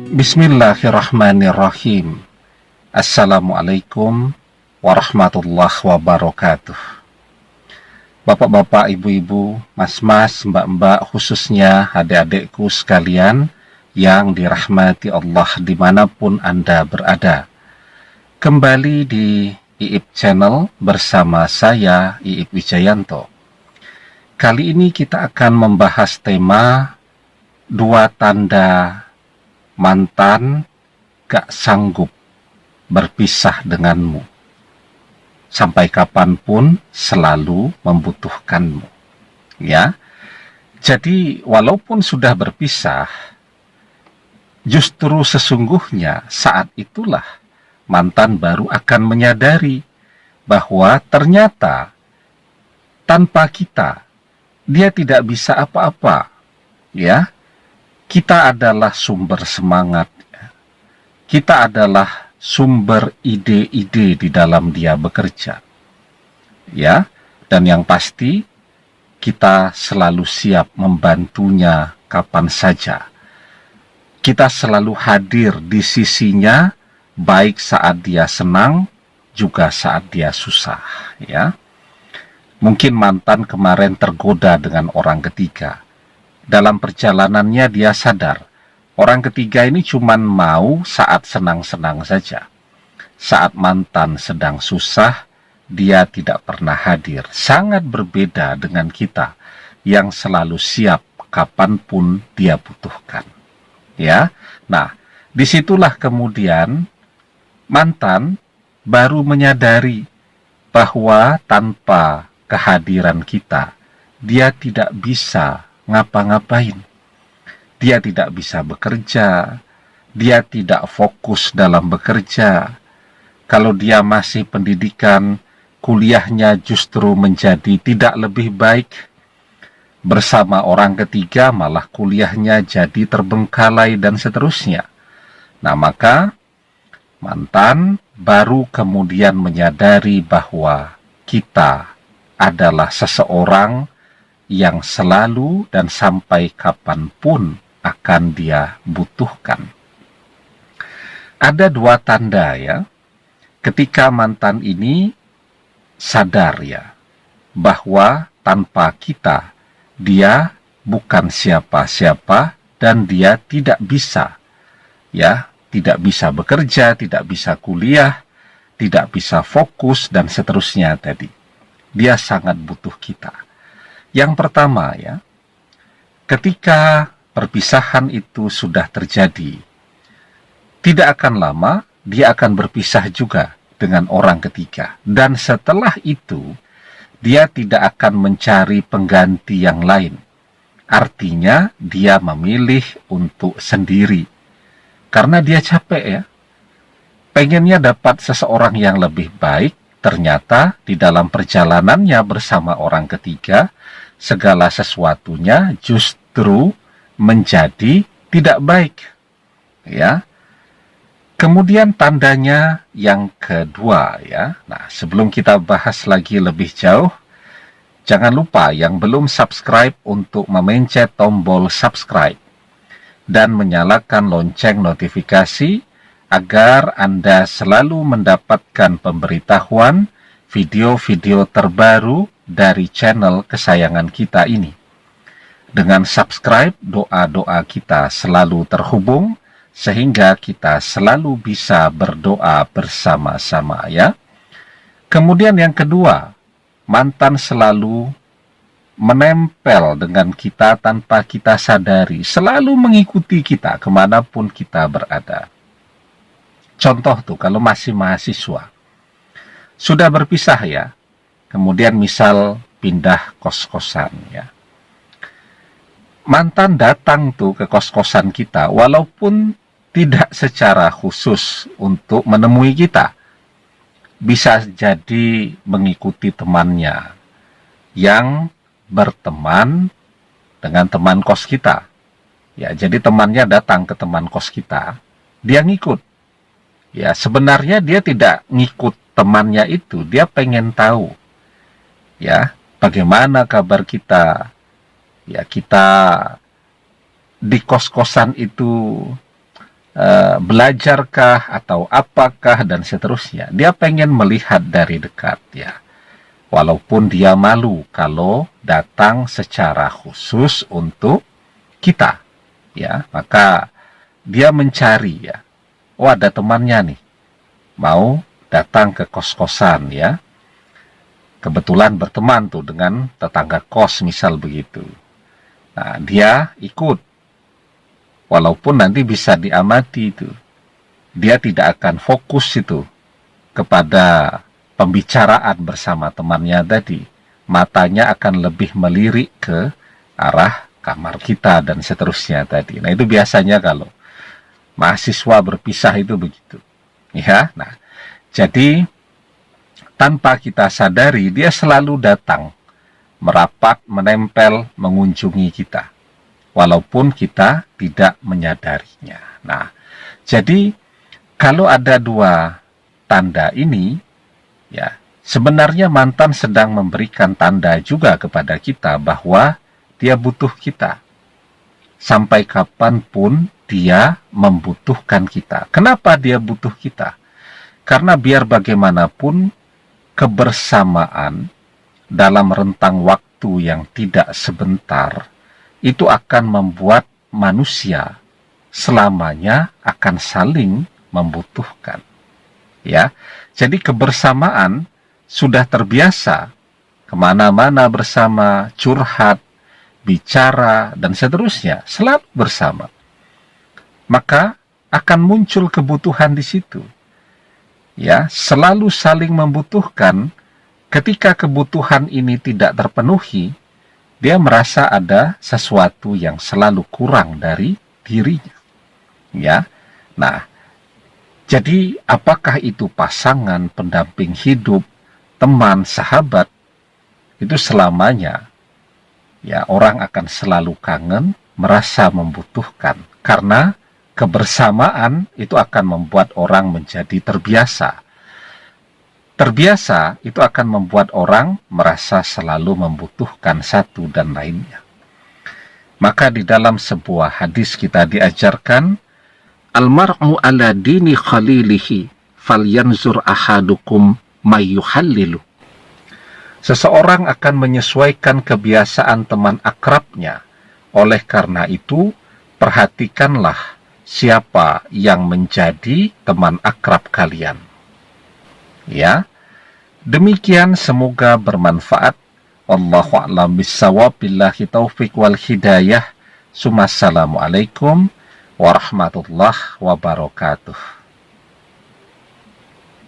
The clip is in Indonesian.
Bismillahirrahmanirrahim. Assalamualaikum warahmatullahi wabarakatuh. Bapak-bapak, ibu-ibu, mas-mas, mbak-mbak, khususnya adik-adikku sekalian yang dirahmati Allah dimanapun Anda berada. Kembali di IIP Channel bersama saya, IIP Wijayanto. Kali ini kita akan membahas tema 2 tanda mantan gak sanggup berpisah denganmu. Sampai kapanpun selalu membutuhkanmu. Ya. Jadi walaupun sudah berpisah, justru sesungguhnya saat itulah mantan baru akan menyadari bahwa ternyata tanpa kita dia tidak bisa apa-apa. Ya. Kita adalah sumber semangat. Kita adalah sumber ide-ide di dalam dia bekerja. Ya, dan yang pasti kita selalu siap membantunya kapan saja. Kita selalu hadir di sisinya baik saat dia senang juga saat dia susah, ya. Mungkin mantan kemarin tergoda dengan orang ketiga. Dalam perjalanannya dia sadar, orang ketiga ini cuma mau saat senang-senang saja. Saat mantan sedang susah, dia tidak pernah hadir. Sangat berbeda dengan kita yang selalu siap kapanpun dia butuhkan. Ya, nah disitulah kemudian mantan baru menyadari bahwa tanpa kehadiran kita, dia tidak bisa ngapa-ngapain. Dia tidak bisa bekerja, dia tidak fokus dalam bekerja. Kalau dia masih pendidikan, kuliahnya justru menjadi tidak lebih baik. Bersama orang ketiga malah kuliahnya jadi terbengkalai dan seterusnya. Nah, maka mantan baru kemudian menyadari bahwa kita adalah seseorang yang selalu dan sampai kapanpun akan dia butuhkan. Ada 2 tanda ya, ketika mantan ini sadar ya, bahwa tanpa kita, dia bukan siapa-siapa dan dia tidak bisa, ya, tidak bisa bekerja, tidak bisa kuliah, tidak bisa fokus, dan seterusnya tadi. Dia sangat butuh kita. Yang pertama ya, ketika perpisahan itu sudah terjadi, tidak akan lama dia akan berpisah juga dengan orang ketiga. Dan setelah itu, dia tidak akan mencari pengganti yang lain. Artinya dia memilih untuk sendiri. Karena dia capek ya. Pengennya dapat seseorang yang lebih baik, ternyata di dalam perjalanannya bersama orang ketiga, segala sesuatunya justru menjadi tidak baik. Ya. Kemudian tandanya yang kedua ya. Nah, sebelum kita bahas lagi lebih jauh, jangan lupa yang belum subscribe untuk memencet tombol subscribe dan menyalakan lonceng notifikasi agar Anda selalu mendapatkan pemberitahuan video-video terbaru dari channel kesayangan kita ini. Dengan subscribe, doa-doa kita selalu terhubung, sehingga kita selalu bisa berdoa bersama-sama ya. Kemudian yang kedua, mantan selalu menempel dengan kita tanpa kita sadari, selalu mengikuti kita kemanapun kita berada. Contoh tuh, kalau masih mahasiswa, sudah berpisah ya, kemudian misal pindah kos-kosan ya. Mantan datang tuh ke kos-kosan kita, walaupun tidak secara khusus untuk menemui kita. Bisa jadi mengikuti temannya yang berteman dengan teman kos kita. Ya, jadi temannya datang ke teman kos kita, dia ngikut. Ya, sebenarnya dia tidak ngikut temannya itu, dia pengen tahu. Ya, bagaimana kabar kita? Ya, kita di kos-kosan itu belajarkah atau apakah dan seterusnya. Dia pengen melihat dari dekat ya. Walaupun dia malu kalau datang secara khusus untuk kita ya, maka dia mencari ya. Oh, ada temannya nih mau datang ke kos-kosan ya. Kebetulan berteman tuh dengan tetangga kos misal begitu. Nah, dia ikut. Walaupun nanti bisa diamati itu. Dia tidak akan fokus itu kepada pembicaraan bersama temannya tadi. Matanya akan lebih melirik ke arah kamar kita dan seterusnya tadi. Nah, itu biasanya kalau mahasiswa berpisah itu begitu. Ya, nah, jadi tanpa kita sadari, dia selalu datang, merapat, menempel, mengunjungi kita, walaupun kita tidak menyadarinya. Nah, jadi kalau ada dua tanda ini, ya, sebenarnya mantan sedang memberikan tanda juga kepada kita bahwa dia butuh kita. Sampai kapanpun dia membutuhkan kita. Kenapa dia butuh kita? Karena biar bagaimanapun, kebersamaan dalam rentang waktu yang tidak sebentar itu akan membuat manusia selamanya akan saling membutuhkan. Ya, jadi kebersamaan sudah terbiasa kemana-mana bersama, curhat, bicara, dan seterusnya, selalu bersama. Maka akan muncul kebutuhan di situ. Ya, selalu saling membutuhkan. Ketika kebutuhan ini tidak terpenuhi, dia merasa ada sesuatu yang selalu kurang dari dirinya. Ya. Nah, jadi apakah itu pasangan, pendamping hidup, teman, sahabat, itu selamanya ya orang akan selalu kangen, merasa membutuhkan, karena kebersamaan itu akan membuat orang menjadi terbiasa. Terbiasa itu akan membuat orang merasa selalu membutuhkan satu dan lainnya. Maka di dalam sebuah hadis kita diajarkan, almar'u ala dini khalilihi falyanzur ahadukum mayyuhallilu. Seseorang akan menyesuaikan kebiasaan teman akrabnya. Oleh karena itu, perhatikanlah siapa yang menjadi teman akrab kalian. Ya, demikian semoga bermanfaat. Wallahu a'lam bissawab, billahi taufiq wal hidayah. Assalamualaikum warahmatullahi wabarakatuh.